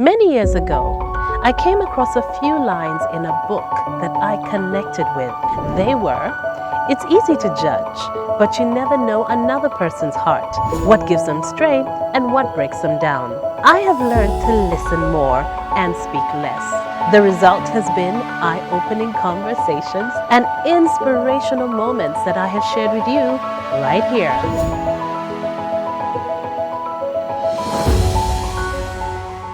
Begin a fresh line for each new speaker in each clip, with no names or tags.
Many years ago, I came across a few lines in a book that I connected with. They were, "It's easy to judge, but you never know another person's heart, what gives them strength and what breaks them down." I have learned to listen more and speak less. The result has been eye-opening conversations and inspirational moments that I have shared with you right here.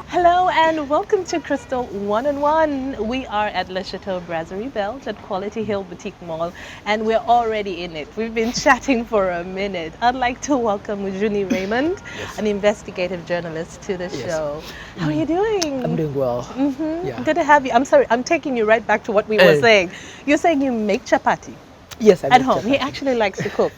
Hello and welcome to Crystal One-on-One. We are at Le Chateau Brasserie Belge at Quality Hill Boutique Mall, and we're already in it. We've been chatting for a minute. I'd like to welcome Mujuni Raymond, an investigative journalist, to the show. How are you doing?
I'm doing well. Yeah.
Good to have you. I'm sorry, I'm taking you right back to what we were saying. You're saying you make chapati?
Yes, I
at
make
home.
chapati.
He actually likes to cook.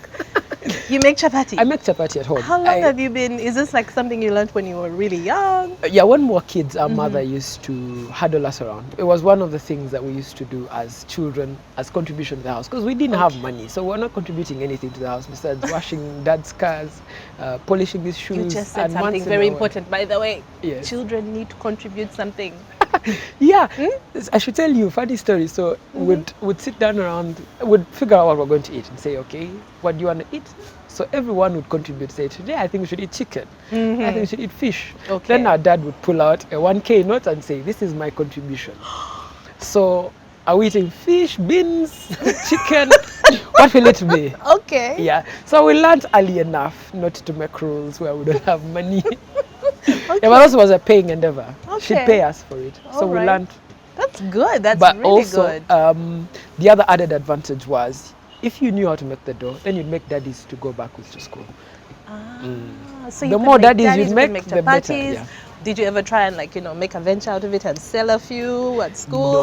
You make chapati?
I make chapati at home.
How long have you been, is this like something you learned when you were really young?
Yeah, when we were kids, our mother used to huddle us around. It was one of the things that we used to do as children, as contribution to the house, because we didn't have money, so we're not contributing anything to the house besides washing dad's cars, polishing his shoes.
You just said
and
something very important, by the way.
Yes.
Children need to contribute something.
Yeah, I should tell you a funny story. So we'd sit down around, we'd figure out what we're going to eat and say, okay, what do you want to eat? So everyone would contribute, say, today I think we should eat chicken. I think we should eat fish.
Okay.
Then our dad would pull out a 1K note and say, this is my contribution. So are we eating fish, beans, chicken? What will it be?
Okay.
Yeah. So we learned early enough not to make rules where we don't have money.
Okay.
Yeah, but also was a paying endeavor.
Okay.
She'd pay us for it. So we learned.
That's good. That's
But
really
also,
good.
the other added advantage was, if you knew how to make the dough, then you'd make daddies to go back with to school.
So you
The
could
more
make
daddies you
could
make, the better,
chapatis.
yeah.
Did you ever try and make a venture out of it and sell a few at school?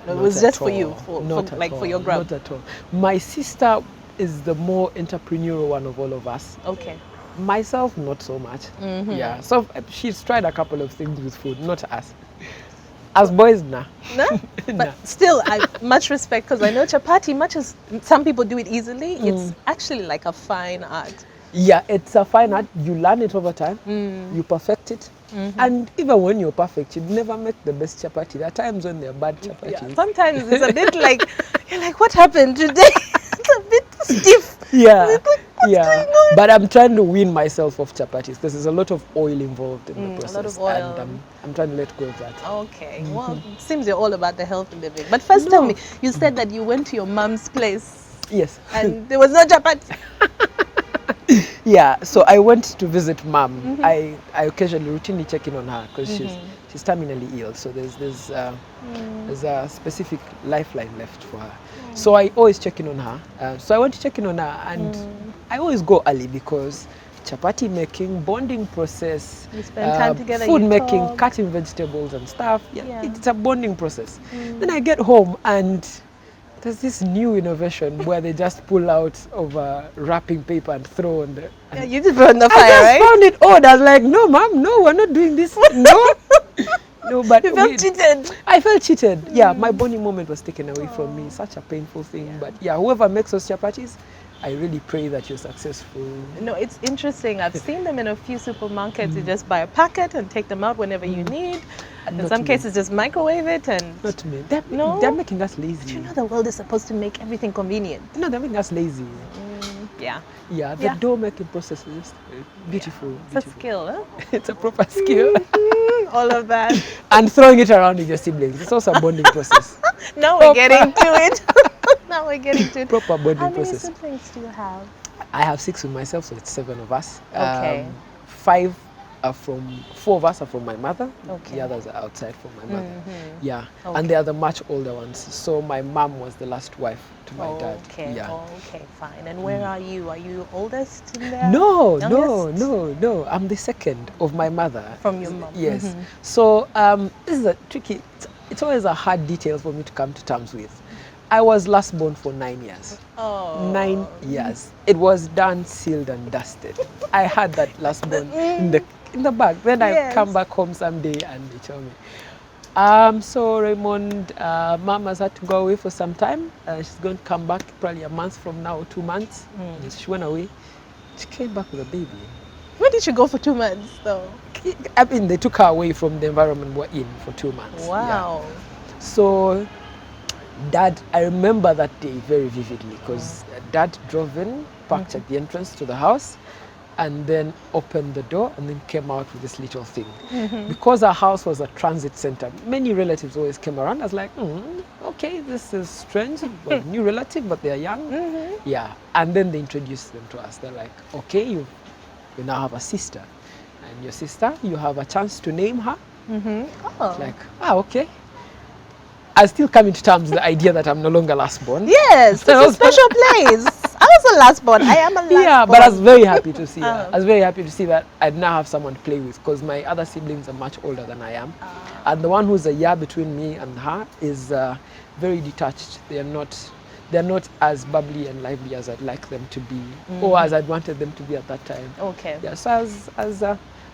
No,
it
not
was
at
just for you,
all. Not at all.
for your grub.
Not at all. My sister is the more entrepreneurial one of all of us.
Okay.
Myself, not so much. Yeah, so she's tried a couple of things with food, not us. As boys, nah.
No? But still, I much respect, because I know chapati, much as some people do it easily, it's actually like a fine art.
Yeah, it's a fine art. You learn it over time. You perfect it. And even when you're perfect, you never make the best chapati. There are times when they're bad chapatis.
Yeah, sometimes it's a bit like, you're like, what happened today? It's a bit stiff.
Yeah,
Like, what's going on?
But I'm trying to wean myself off chapatis because there's a lot of oil involved in the process.
A lot of oil.
And I'm trying to let go of that.
Okay, well, it seems you're all about the healthy living. But first tell me, you said that you went to your mom's place
Yes.
and there was no chapati.
Yeah, so I went to visit mom. I occasionally routinely check in on her because she's terminally ill. So there's a specific lifeline left for her. So I always check in on her. So I went to check in on her, and I always go early because chapati making, bonding process,
You spend time together,
food
you
making,
talk.
cutting vegetables and stuff.
Yeah.
It's a bonding process. Then I get home and there's this new innovation where they just pull out of wrapping paper and throw on the.
Yeah, you just burn the
I
fire,
just
right?
found it odd. I was like, no, mom, no, we're not doing this. No, no, but
You felt cheated.
I felt cheated. Yeah, my bonding moment was taken away from me. Such a painful thing. But yeah, whoever makes those chapatis, I really pray that you're successful.
No, it's interesting. I've seen them in a few supermarkets. You just buy a packet and take them out whenever you need. In
Not
some
me.
cases, just microwave it and...
Not me.
No?
They're making us lazy.
You know the world is supposed to make everything convenient.
No, they're making us lazy.
Yeah.
Yeah, the
Yeah.
dough making process is just beautiful.
It's a
beautiful.
skill, huh?
It's a proper skill.
All of that.
And throwing it around with your siblings. It's also a bonding process.
Now we're getting to it. Now we're getting to it.
Proper bonding
How many
process.
siblings do you have?
I have 6 with myself, so it's 7 of us.
Okay.
4 of us are from my mother.
Okay.
The others are outside from my mother. Yeah.
Okay.
And they are the much older ones. So my mom was the last wife to my dad.
Okay.
Yeah.
Okay, fine. And where are you? Are you oldest in there?
No,
Youngest?
no. I'm the second of my mother.
From your mom?
Yes. So this is a tricky, it's always a hard detail for me to come to terms with. I was last born for 9 years.
Oh.
9 years. It was done, sealed and dusted. I had that last born in the bag. Then I come back home someday and they tell me. So Raymond, mom has had to go away for some time. She's going to come back probably a month from now or 2 months. She went away. She came back with a baby.
Where did you go for 2 months though?
I mean, they took her away from the environment we're in for 2 months.
Wow.
Yeah. So Dad, I remember that day very vividly because Dad drove in, parked at the entrance to the house, and then opened the door and then came out with this little thing. Because our house was a transit center, many relatives always came around. I was like, okay, this is strange. Well, new relative, but they're young. Yeah. And then they introduced them to us. They're like, okay, you now have a sister. And your sister, you have a chance to name her.
Oh.
Like, okay. I still come into terms with the idea that I'm no longer last born.
Yes, it's a special place. I was a last born. I am a last born.
Yeah, but I was very happy to see that. I was very happy to see that I now have someone to play with because my other siblings are much older than I am. And the one who's a year between me and her is very detached. They're not as bubbly and lively as I'd like them to be, or as I'd wanted them to be at that time.
Okay.
Yeah, so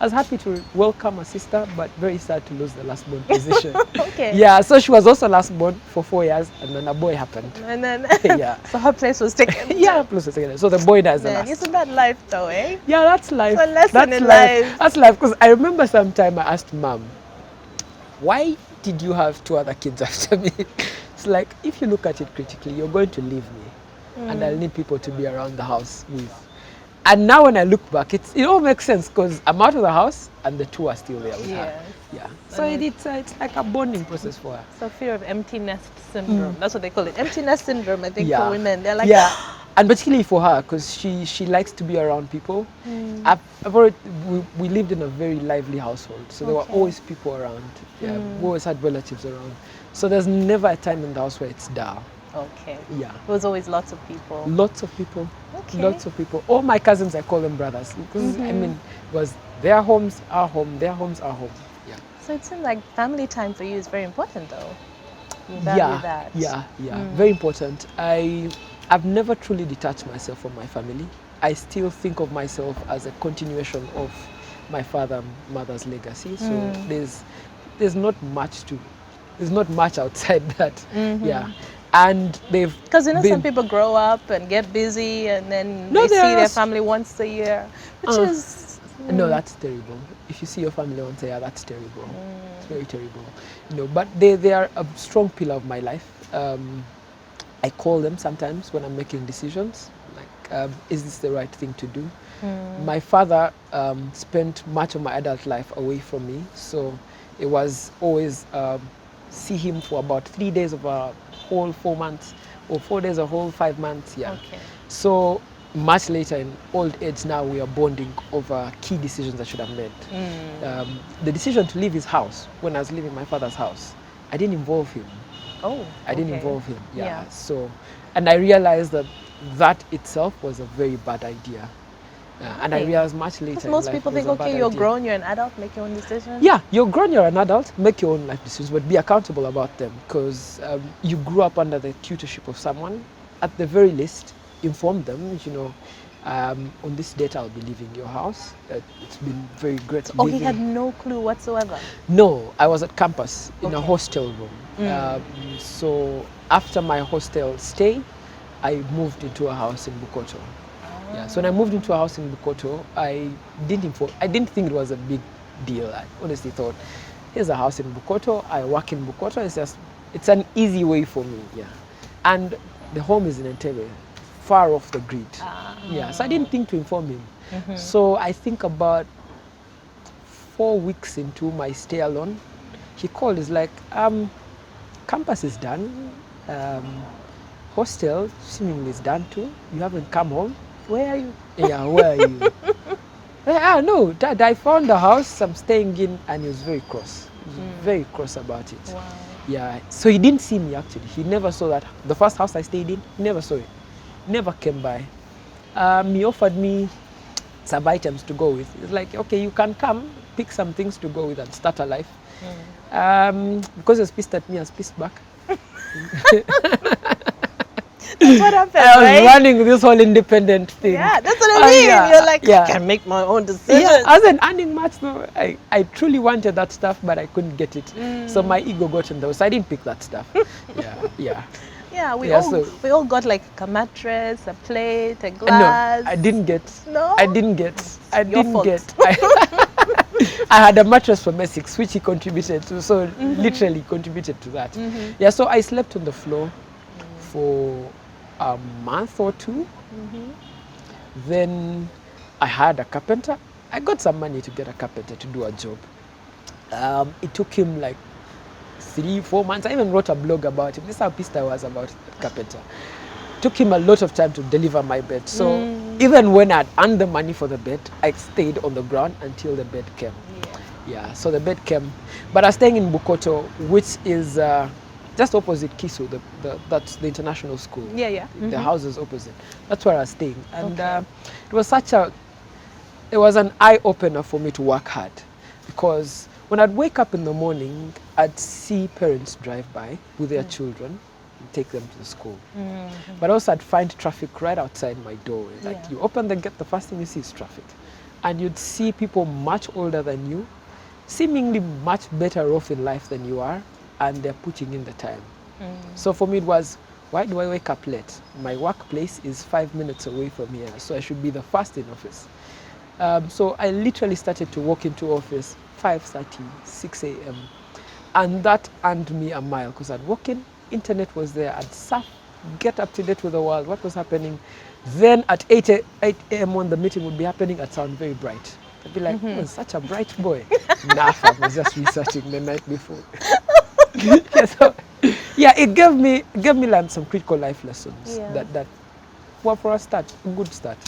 I was happy to welcome a sister, but very sad to lose the last born position.
Okay.
Yeah, so she was also last born for 4 years, and then a boy happened.
And then,
yeah.
So her place was taken.
Yeah, plus the second. So the boy dies the last.
Isn't that life though, eh?
Yeah, that's life.
It's a lesson
that's
in
life.
life.
That's life. Because I remember sometime I asked Mom, why did you have 2 other kids after me? It's like, if you look at it critically, you're going to leave me, and I'll need people to be around the house with. And now when I look back, it all makes sense because I'm out of the house and the 2 are still there with her. Yeah. So it's like a bonding process for her.
So fear of empty nest syndrome. That's what they call it. Empty nest syndrome, I think, for women. They're like,
and particularly for her because she likes to be around people. We lived in a very lively household, so there were always people around. Yeah, we always had relatives around. So there's never a time in the house where it's dull.
Okay.
Yeah.
There was always lots of people.
Lots of people.
Okay.
Lots of people. All my cousins, I call them brothers. Because, I mean, it was their homes, our home, their homes, our home. Yeah.
So it seems like family time for you is very important, though. You value that.
Yeah. Very important. I've never truly detached myself from my family. I still think of myself as a continuation of my father and mother's legacy. So there's not much outside that. Yeah. And
because some people grow up and get busy and then they see their family once a year, which is
no, that's terrible. If you see your family once a year, that's terrible. It's very terrible. But they are a strong pillar of my life. I call them sometimes when I'm making decisions, like, is this the right thing to do? My father spent much of my adult life away from me, so it was always see him for about 3 days of a whole 4 months, or 4 days a whole 5 months. Yeah.
Okay.
So much later in old age now we are bonding over key decisions I should have made. The decision to leave his house when I was leaving my father's house, I didn't involve him. I didn't involve him. Yeah. So, and I realized that itself was a very bad idea. And I realized much later.
Because most people think, okay, you're grown, you're an adult, make your own decisions.
Yeah, you're grown, you're an adult, make your own life decisions, but be accountable about them because you grew up under the tutorship of someone. At the very least, inform them, on this date I'll be leaving your house. It's been very great.
Oh, he had no clue whatsoever?
No, I was at campus in a hostel room. So after my hostel stay, I moved into a house in Bukoto. Yeah, so when I moved into a house in Bukoto, I didn't think it was a big deal. I honestly thought, here's a house in Bukoto, I work in Bukoto, it's an easy way for me, yeah. And the home is in Entebbe, far off the grid. Yeah, so I didn't think to inform him. So I think about 4 weeks into my stay alone, he called, he's like, campus is done, hostel seemingly is done too, you haven't come home.
Where are you?
Yeah, where are you? No, Dad, I found the house I'm staying in, and he was very cross. He was very cross about it.
Wow.
Yeah, so he didn't see me actually. He never saw that. The first house I stayed in, he never saw it. Never came by. He offered me some items to go with. It's like, okay, you can come, pick some things to go with and start a life. Because he was pissed at me, I was pissed back.
That's what happened,
I was running this whole independent thing.
Yeah, that's what I mean.
Yeah,
you're like, I can make my own decisions.
Yeah, I wasn't earning much though. I truly wanted that stuff, but I couldn't get it. So my ego got in the way, so I didn't pick that stuff.
Yeah, we all got like a mattress, a plate, a glass.
No, I didn't get.
No?
I didn't get. I
Your
didn't
fault.
get. I had a mattress from Essex, which he contributed to, so literally contributed to that. Yeah, so I slept on the floor for a month or two. Then I had a carpenter. I got some money to get a carpenter to do a job. It took him like 3-4 months. I even wrote a blog about him. This is how pissed I was about carpenter. Took him a lot of time to deliver my bed. So even when I'd earned the money for the bed, I stayed on the ground until the bed came. Yeah, so the bed came. But I was staying in Bukoto, which is just opposite Kisu, that's the international school. The house is opposite. That's where I was staying. And it was an eye-opener for me to work hard. Because when I'd wake up in the morning, I'd see parents drive by with their children and take them to the school. But also I'd find traffic right outside my door. Like you open the gate, the first thing you see is traffic. And you'd see people much older than you, seemingly much better off in life than you are, and they're putting in the time. So for me it was, why do I wake up late? My workplace is 5 minutes away from here, so I should be the first in office. So I literally started to walk into office 5:30, 6 a.m. And that earned me a mile, because I'd walk in, internet was there, I'd surf, get up to date with the world, what was happening. Then at 8 a.m. when the meeting would be happening, I'd sound very bright. I'd be like, oh, such a bright boy. Nah, I was just researching the night before. It gave me like some critical life lessons that well, for a start, a good start.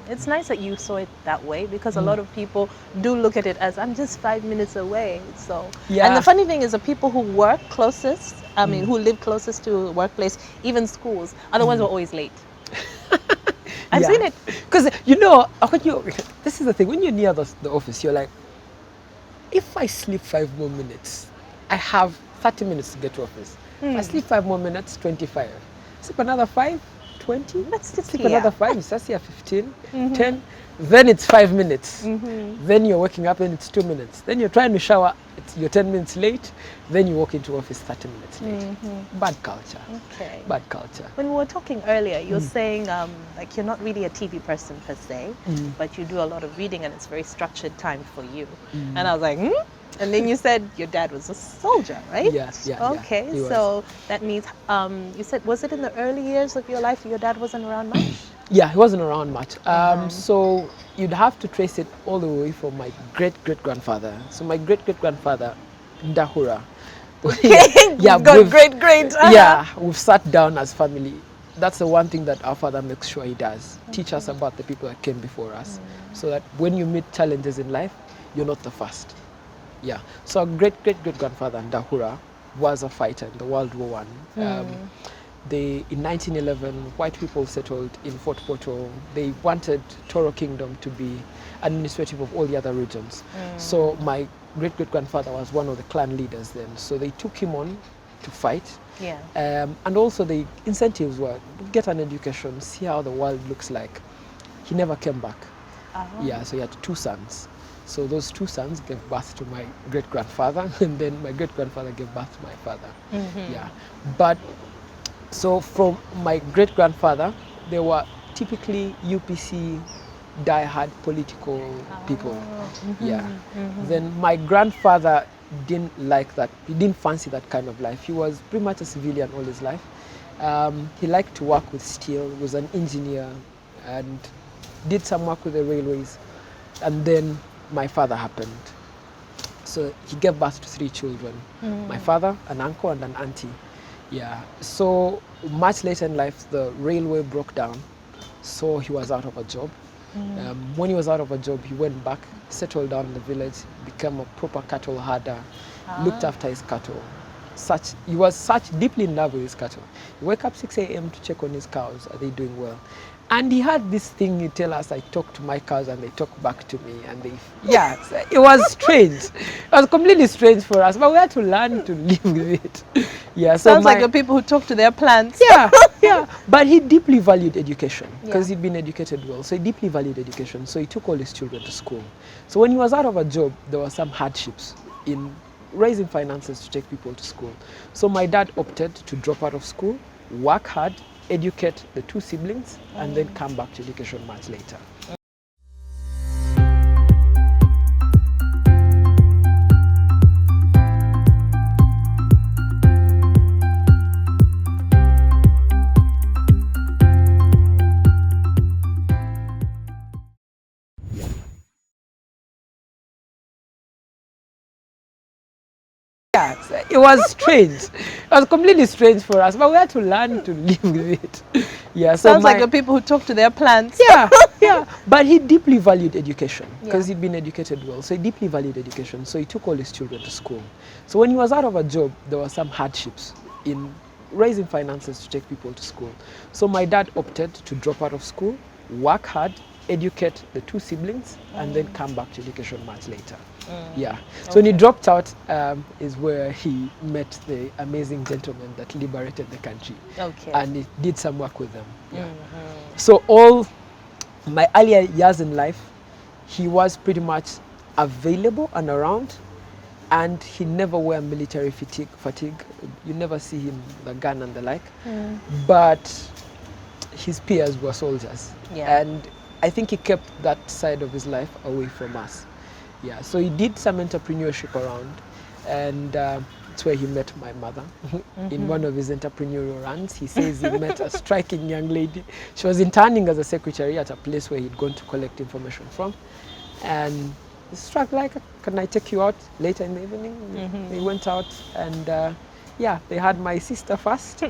It's nice that you saw it that way, because a lot of people do look at it as, I'm just 5 minutes away. So, and the funny thing is, the people who work closest, who live closest to the workplace, even schools, are the ones who are always late. I've seen it.
Because, this is the thing, when you're near the office, you're like, if I sleep 5 more minutes, I have 30 minutes to get to office. If I sleep 5 more minutes, 25. Sleep another 5, 20.
Let's just
sleep another 5, it's just here 15, 10. Then it's 5 minutes. Then you're waking up and it's 2 minutes. Then you're trying to shower, you're 10 minutes late. Then you walk into office 30 minutes late. Bad culture.
Okay.
Bad culture.
When we were talking earlier, you were saying like you're not really a TV person per se, but you do a lot of reading and it's very structured time for you. And I was like, And then you said your dad was a soldier, right?
Yes,
Okay, so that means, you said, was it in the early years of your life your dad wasn't around much?
Yeah, he wasn't around much. So you'd have to trace it all the way from my great-great-grandfather. So my great-great-grandfather, Ndahura.
Okay, we've got great-great.
Yeah, we've sat down as family. That's the one thing that our father makes sure he does. Teach us about the people that came before us. So that when you meet challenges in life, you're not the first. Yeah, so our great-great-great-grandfather, Ndahura, was a fighter in the World War I. In 1911, white people settled in Fort Portal. They wanted Toro Kingdom to be administrative of all the other regions. So my great-great-grandfather was one of the clan leaders then. So they took him on to fight. And also the incentives were, get an education, see how the world looks like. He never came back. Yeah, so he had 2 sons. So those 2 sons gave birth to my great-grandfather, and then my great-grandfather gave birth to my father. Yeah, but so from my great-grandfather, they were typically UPC die-hard political people. Yeah. Then my grandfather didn't like that. He didn't fancy that kind of life. He was pretty much a civilian all his life. He liked to work with steel. He was an engineer and did some work with the railways. And then my father happened. So he gave birth to 3 children. My father, an uncle, and an auntie. Yeah. So much later in life, the railway broke down. So he was out of a job. When he was out of a job, he went back, settled down in the village, became a proper cattle herder, looked after his cattle. He was deeply in love with his cattle. He wake up 6 a.m. to check on his cows. Are they doing well? And he had this thing, he tell us, I talk to my cows and they talk back to me. And it was strange. It was completely strange for us, but we had to learn to live with it. Yeah,
Sounds like the people who talk to their plants.
Yeah. But he deeply valued education because he'd been educated well. So he deeply valued education. So he took all his children to school. So when he was out of a job, there were some hardships in raising finances to take people to school. So my dad opted to drop out of school, work hard, educate the 2 siblings, and then come back to education much later. Yeah, so it was strange. It was completely strange for us, but we had to learn to live with it. Yeah, so
Sounds like the people who talk to their plants.
yeah, yeah. But he deeply valued education because
Yeah.
he'd been educated well. So he deeply valued education. So he took all his children to school. So when he was out of a job, there were some hardships in raising finances to take people to school. So my dad opted to drop out of school, work hard, educate the two siblings, and then come back to education much later. Yeah. So when he dropped out is where he met the amazing gentleman that liberated the country.
Okay.
And he did some work with them. Yeah. So all my earlier years in life, he was pretty much available and around, and he never wore military fatigue. You never see him the gun and the like. But his peers were soldiers.
Yeah.
And I think he kept that side of his life away from us. Yeah, so he did some entrepreneurship around, and it's where he met my mother. In one of his entrepreneurial runs, he says he met a striking young lady. She was interning as a secretary at a place where he'd gone to collect information from, and he struck like, can I take you out later in the evening? They went out, and yeah, they had my sister first,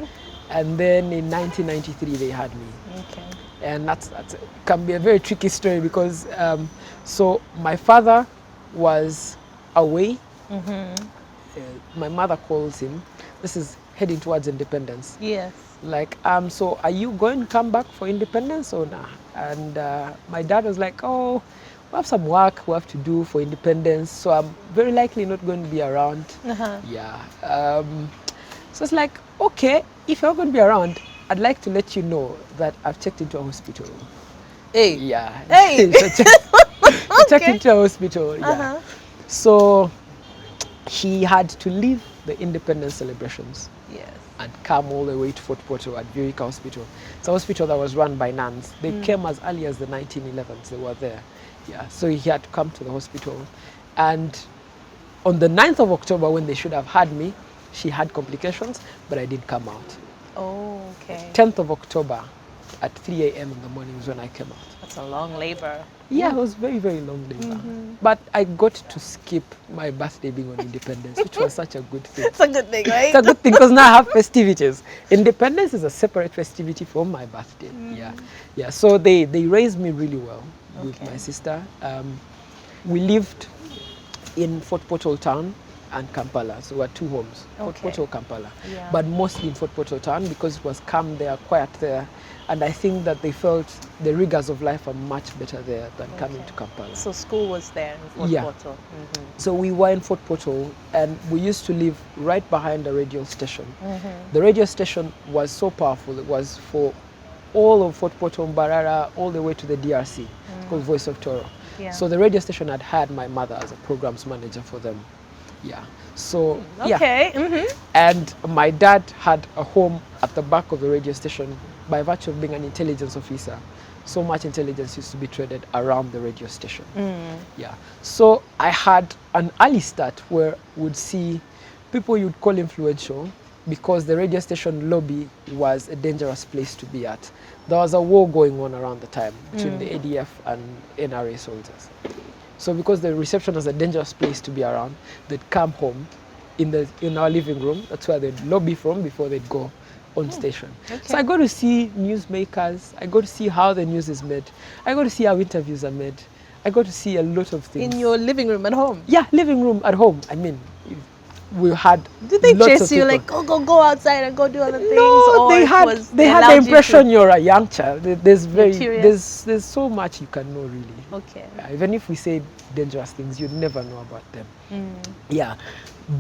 and then in 1993 they had me.
Okay.
And that can be a very tricky story because so my father was away. My mother calls him. This is heading towards independence.
Yes.
Like, so are you going to come back for independence or not? And my dad was like, oh, we have some work we have to do for independence, so I'm very likely not going to be around. Yeah. So it's like, okay, if you're going to be around, I'd like to let you know that I've checked into a hospital.
Hey.
Yeah.
Hey.
So checked into a hospital. Yeah. So he had to leave the independence celebrations.
Yes.
And come all the way to Fort Portal at Virica Hospital. It's a hospital that was run by nuns. They came as early as the 1911s. They were there. Yeah. So he had to come to the hospital. And on the 9th of October, when they should have had me, she had complications, but I didn't come out.
Oh, okay.
10th of October at 3 a.m. in the morning is when I came out.
That's a long labor.
Yeah, it was very, very long labor. But I got to skip my birthday being on Independence, which was such a good thing.
It's a good thing, right?
It's a good thing because now I have festivities. Independence is a separate festivity from my birthday. Yeah, yeah. So they raised me really well with my sister. We lived in Fort Portal town and Kampala, so we had two homes, Fort Portal, Kampala, but mostly in Fort Portal town because it was calm there, quiet there, and I think that they felt the rigors of life are much better there than coming to Kampala.
So school was there in Fort Portal.
So we were in Fort Portal, and we used to live right behind the radio station. The radio station was so powerful. It was for all of Fort Portal, Mbarara, all the way to the DRC, called Voice of Toro. So the radio station had hired my mother as a programs manager for them. Yeah. So and my dad had a home at the back of the radio station by virtue of being an intelligence officer. So much intelligence used to be traded around the radio station. Yeah. So I had an early start where we'd see people you'd call influential because the radio station lobby was a dangerous place to be at. There was a war going on around the time between the ADF and NRA soldiers. So because the reception was a dangerous place to be around, they'd come home in our living room. That's where they'd lobby from before they'd go on station. So I got to see newsmakers. I got to see how the news is made. I got to see how interviews are made. I got to see a lot of things.
In your living room at home?
Yeah, living room at home. I mean, we had.
Did they chase you like go outside and go do other things?
No,
or
they had the impression you're a young child. There's so much you can know really.
Okay.
Even if we say dangerous things, you'd never know about them. Yeah,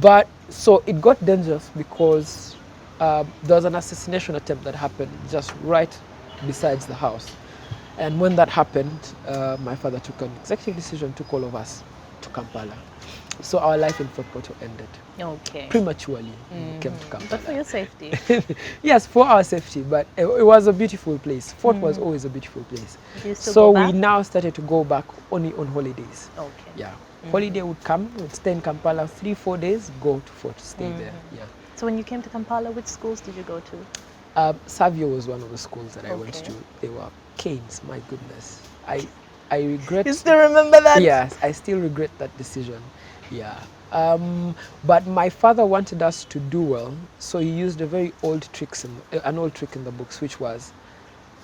but so it got dangerous because there was an assassination attempt that happened just right besides the house, and when that happened, my father took an executive decision, took all of us to Kampala. So our life in Fort Portal ended.
Okay.
Prematurely when we came to Kampala.
But for your safety.
Yes, for our safety, but it was a beautiful place. Fort was always a beautiful place.
So
we now started to go back only on holidays.
Okay.
Yeah. Holiday would come, we'd stay in Kampala 3-4 days, go to Fort, stay there. Yeah.
So when you came to Kampala, which schools did you go to?
Savio was one of the schools that I went to. They were canes, my goodness. I regret.
You still remember that?
Yes, I still regret that decision. Yeah. But my father wanted us to do well, so he used a very old an old trick in the books, which was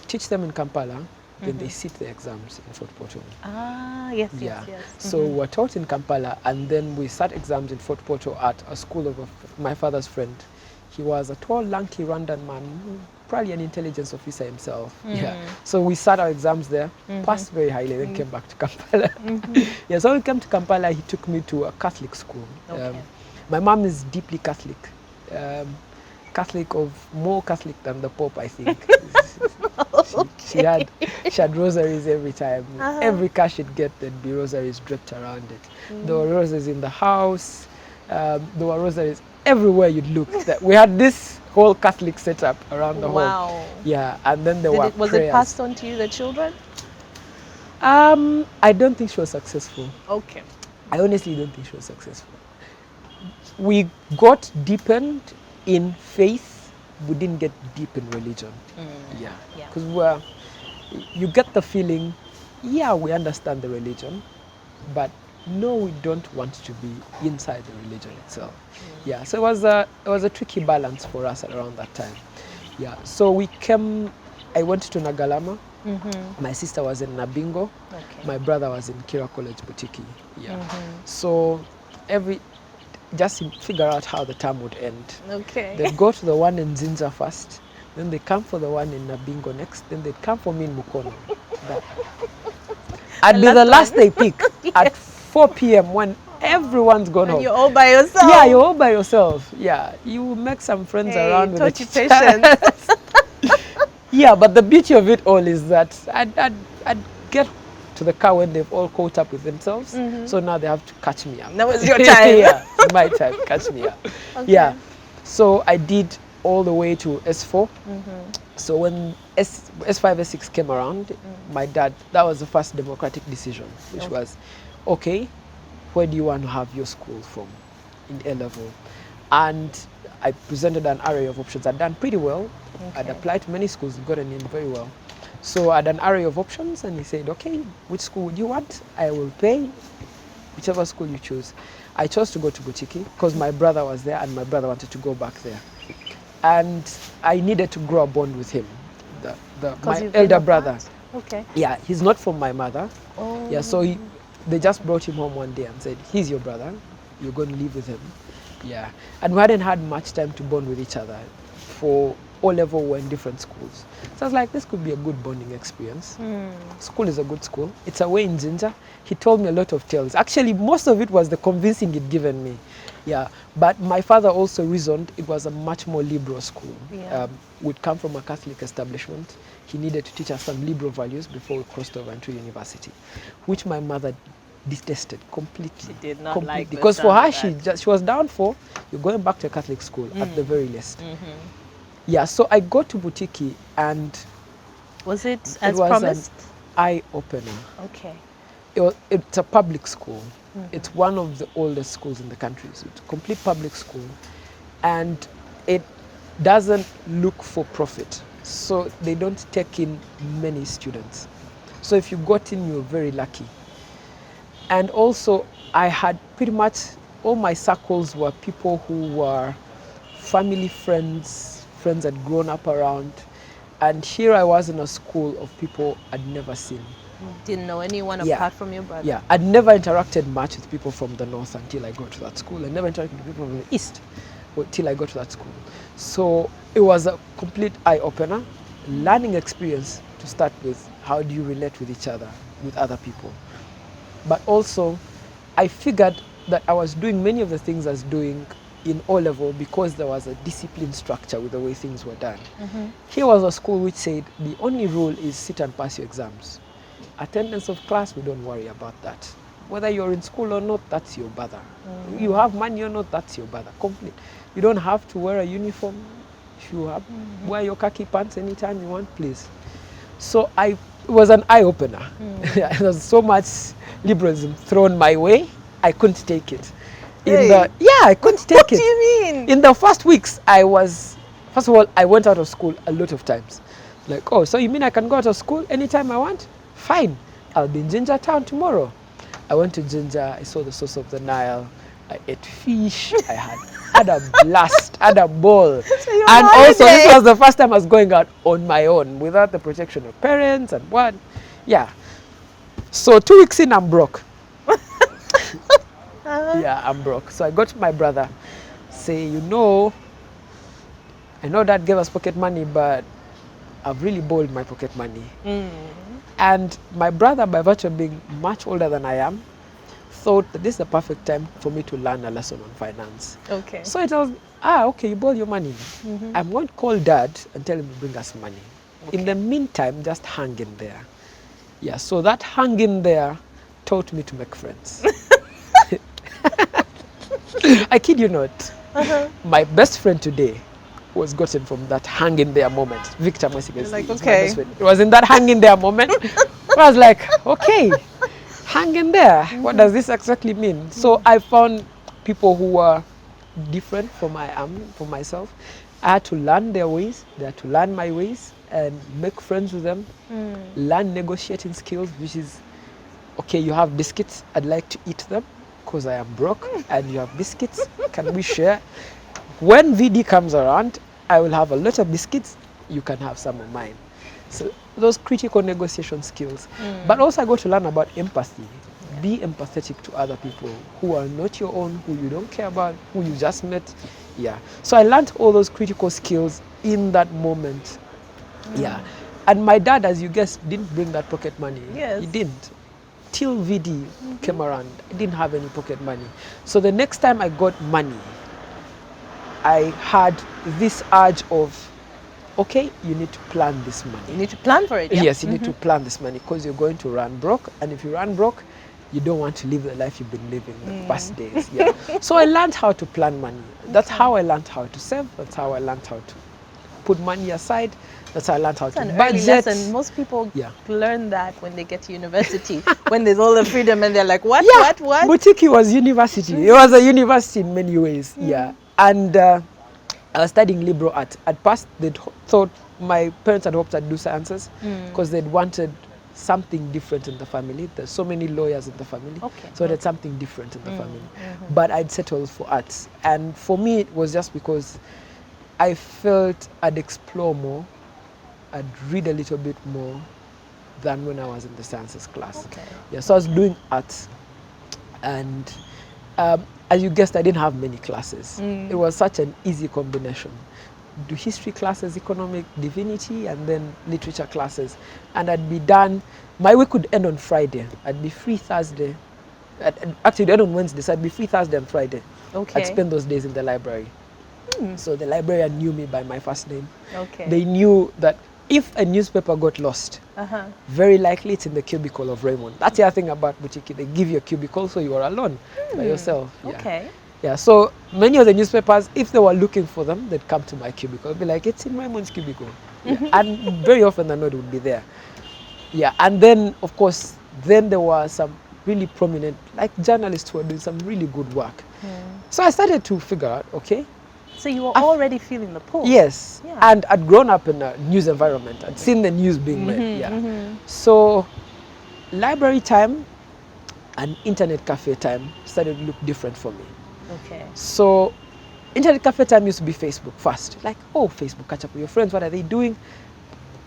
teach them in Kampala, then they sit the exams in Fort Portal.
Ah, yes,
Yeah.
yes, yes.
So we're taught in Kampala, and then we sat exams in Fort Portal at a school of my father's friend. He was a tall, lanky Rwandan man, probably an intelligence officer himself. Yeah. So we sat our exams there, passed very highly, then came back to Kampala. Yeah. So when we came to Kampala, he took me to a Catholic school.
Okay.
My mom is deeply Catholic. More Catholic than the Pope, I think. She had rosaries every time. Every car she'd get, there'd be rosaries draped around it. There were roses in the house. There were rosaries everywhere you'd look. We had this whole Catholic setup around the home. Yeah, and then there were
Was
prayers.
it passed on to you, the children?
I don't think she was successful.
Okay.
I honestly don't think she was successful. We got deepened in faith, we didn't get deep in religion. Yeah. Because you get the feeling, yeah, we understand the religion, but no, we don't want to be inside the religion itself. Yeah, so it was a tricky balance for us around that time. Yeah, so I went to Nagalama. My sister was in Nabingo.
Okay.
My brother was in Kira College, Butiki. Yeah. So just figure out how the term would end.
Okay.
They'd go to the one in Zinza first, then they come for the one in Nabingo next, then they'd come for me in Mukono. I'd be the last they pick at 4 p.m. when everyone's gone home.
You're all by yourself.
Yeah, you're all by yourself. Yeah, you make some friends around with
the patience.
Yeah, but the beauty of it all is that I'd get to the car when they've all caught up with themselves. So now they have to catch me up.
That was your time.
Yeah, my time, catch me up. Okay. Yeah, so I did all the way to S4. So when S5, S6 came around, my dad, that was the first democratic decision, which was, okay, where do you want to have your school from in A level? And I presented an array of options. I'd done pretty well. I'd applied to many schools, gotten in very well. So I had an array of options, and he said, okay, which school would you want? I will pay whichever school you choose. I chose to go to Butiki because my brother was there and my brother wanted to go back there. And I needed to grow a bond with him, my elder brother.
Okay.
Yeah, he's not from my mother.
Oh.
Yeah, so they just brought him home one day and said, he's your brother, you're going to live with him. Yeah, and we hadn't had much time to bond with each other. For O-level, we're in different schools. So I was like, this could be a good bonding experience. School is a good school. It's away in Jinja. He told me a lot of tales. Actually, most of it was the convincing he'd given me. Yeah, but my father also reasoned it was a much more liberal school.
Yeah.
We'd come from a Catholic establishment. He needed to teach us some liberal values before we crossed over into university, which my mother detested completely.
She did not like
because for her, she was down for you're going back to a Catholic school at the very least. Yeah, so I got to Butiki, and
was it as promised?
An eye-opener.
Okay.
It's a public school. It's one of the oldest schools in the country. So it's a complete public school, and it doesn't look for profit. So they don't take in many students. So if you got in, you were very lucky. And also, I had pretty much all my circles were people who were family friends had grown up around. And here I was in a school of people I'd never seen.
Didn't know anyone apart from your brother?
Yeah, I'd never interacted much with people from the north until I got to that school. I never interacted with people from the east until I got to that school. So it was a complete eye-opener, learning experience to start with. How do you relate with each other, with other people? But also, I figured that I was doing many of the things I was doing in O-level because there was a discipline structure with the way things were done. Here was a school which said the only rule is sit and pass your exams. Attendance of class, we don't worry about that. Whether you're in school or not, that's your bother. You have money or not, that's your bother. Complete. You don't have to wear a uniform. If you have, wear your khaki pants anytime you want, please. So it was an eye-opener. There was so much liberalism thrown my way, I couldn't take it. I couldn't take it.
What do you mean?
In the first weeks, first of all, I went out of school a lot of times. Like, oh, so you mean I can go out of school anytime I want? Fine, I'll be in Jinja town tomorrow. I went to Jinja, I saw the source of the Nile, I ate fish. I had a blast, had a ball.
So you're
And
on
also,
holiday.
this was the first time I was going out on my own without the protection of parents and what. Yeah. So 2 weeks in, I'm broke. Yeah, I'm broke. So I got my brother, say, I know Dad gave us pocket money, but I've really bowled my pocket money. And my brother, by virtue of being much older than I am, thought that this is the perfect time for me to learn a lesson on finance.
Okay.
So it was, okay, you borrow your money. I'm going to call Dad and tell him to bring us money. In the meantime, just hang in there. Yeah, so that hang in there taught me to make friends. I kid you not. My best friend today was gotten from that hang in there moment. Victor Mwesiga is
like,
my
okay.
best friend. It was in that hang in there moment where I was like, okay, hang in there. What does this exactly mean? So I found people who were different from I am, from myself. I had to learn their ways. They had to learn my ways and make friends with them. Learn negotiating skills, which is, okay, you have biscuits. I'd like to eat them because I am broke, and you have biscuits. Can we share? When VD comes around, I will have a lot of biscuits. You can have some of mine. So those critical negotiation skills. But also I got to learn about empathy. Be empathetic to other people who are not your own, who you don't care about, who you just met. Yeah. So I learned all those critical skills in that moment. Yeah. And my dad, as you guessed, didn't bring that pocket money.
Yes.
He didn't. Till VD came around, I didn't have any pocket money. So the next time I got money, I had this urge of, okay, you need to plan this money.
You need to plan for it. Yeah?
Yes, you need to plan this money because you're going to run broke. And if you run broke, you don't want to live the life you've been living the past days. Yeah. So I learned how to plan money. That's how I learned how to save. That's how I learned how to put money aside. That's how I learned how
It's
to
an
budget.
early lesson. Most people learn that when they get to university, when there's all the freedom and they're like, what?
Boutique was university. It was a university in many ways. Yeah. And I was studying liberal art. At first, they thought my parents had hoped I'd do sciences because they'd wanted something different in the family. There's so many lawyers in the family. So there's something different in the family. But I'd settled for arts. And for me, it was just because I felt I'd explore more. I'd read a little bit more than when I was in the sciences class. Yeah, so I was doing arts. And as you guessed, I didn't have many classes. It was such an easy combination. Do history classes, economic, divinity, and then literature classes. And I'd be done. My week would end on Friday. I'd be free Thursday. Actually, it'd end on Wednesday, so I'd be free Thursday and Friday. I'd spend those days in the library. So the librarian knew me by my first name. They knew that if a newspaper got lost, very likely it's in the cubicle of Raymond. That's the other thing about boutique. They give you a cubicle, so you are alone by yourself. Yeah. Yeah, so many of the newspapers, if they were looking for them, they'd come to my cubicle. I'd be like, it's in Raymond's cubicle. Yeah. And very often the note would be there. Yeah, and then, of course, then there were some really prominent, like journalists who were doing some really good work. So I started to figure out, okay.
So you were already feeling the pull?
Yes, and I'd grown up in a news environment. I'd seen the news being made, So library time and internet cafe time started to look different for me. So internet cafe time used to be Facebook first. Like, oh, Facebook, catch up with your friends. What are they doing?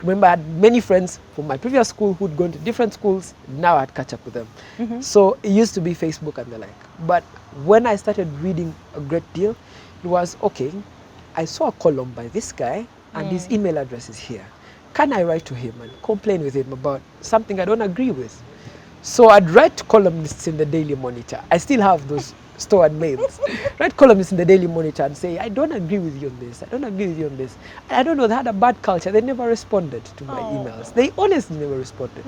Remember, I had many friends from my previous school who'd gone to different schools. Now I'd catch up with them. So it used to be Facebook and the like. But when I started reading a great deal, it was, okay, I saw a column by this guy and his email address is here. Can I write to him and complain with him about something I don't agree with? So I'd write columnists in the Daily Monitor. I still have those stored mails. Write columnists in the Daily Monitor and say, I don't agree with you on this. I don't agree with you on this. And I don't know, they had a bad culture. They never responded to my emails. They honestly never responded.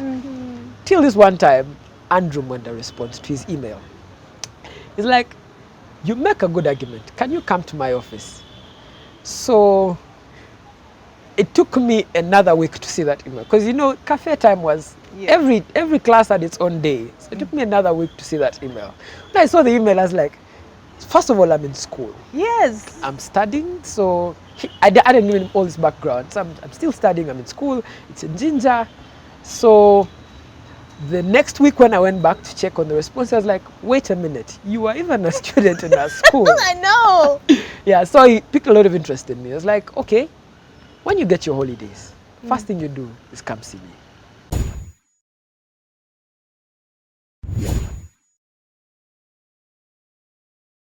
Till this one time, Andrew made a response to his email. He's like, you make a good argument. Can you come to my office? So it took me another week to see that email. Because, you know, cafe time was, every class had its own day. So it took me another week to see that email. When I saw the email, I was like, first of all, I'm in school.
Yes.
I'm studying, so I didn't even all this background. So I'm still studying, I'm in school, it's in Ginger. So The next week when I went back to check on the response, I was like, wait a minute, you are even a student in our school.
I know.
Yeah, so he picked a lot of interest in me. I was like, okay, when you get your holidays, first thing you do is come see me.